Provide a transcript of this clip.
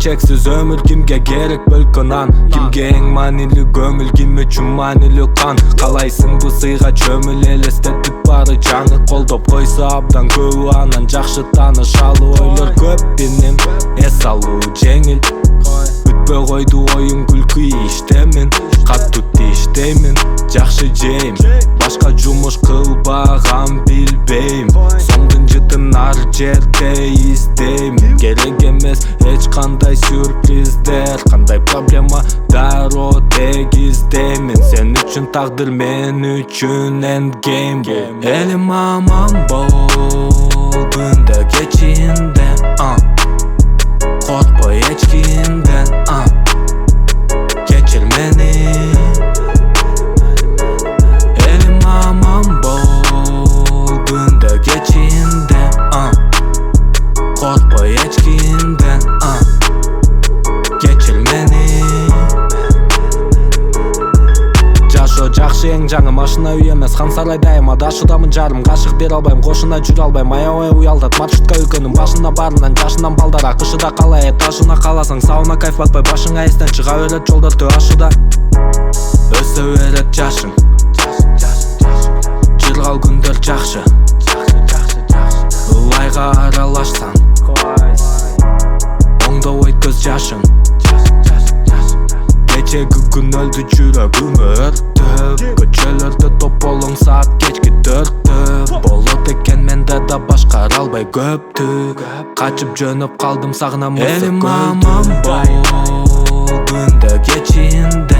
чексиз өмүр кимге керек бөлкөн ан? Кимге эң маанилүү көңүл, ким үчүн маанилүү кан? Калайсың бу сыйга чөмүл элестетип бары жаңы колдоп койсо абдан көбү анан жакшы таанышалы ойлор көп биринен эс алуу жеңил бүтпөй койду оюн күлкү иштемин катуу иштеймин жакшы жейм башка жумуш кылбагам билбейм соңдун жытын ар жерде издейм керек эмес эч кандай сюрприздер кандай проблема дароо тегиздеймин сен үчүн тагдыр мен үчүн эндгейм элим аман бол күндө кечинде коркпой эч кимден кечир мени элим аман бол күндө кечинде коркпой эч кимден кечир мени жашоо жакшы эң жаңы машина үй эмес хан сарай дайым адашыдамын жарым кашык бере албайм кошуна жүрө албайм аябай уялтат маршрутка үлкөнүм башына барынан жашынан балдара кышыда калай этажына каласаң сабына кайф батпай башыңа эстен чыга берет жолдор ашыда өсө берет жашың жыргал күндөр жакшы ылайга аралашсаң оңдобойт көз жашың кечеги күн өлдү жүрөгүм өрттөп көчөлөрдө топ болуң саат кечки 4 болот экен менде да башкара албай көптү качып жөнөп калдым сагынам элим аман бол күндө кечинде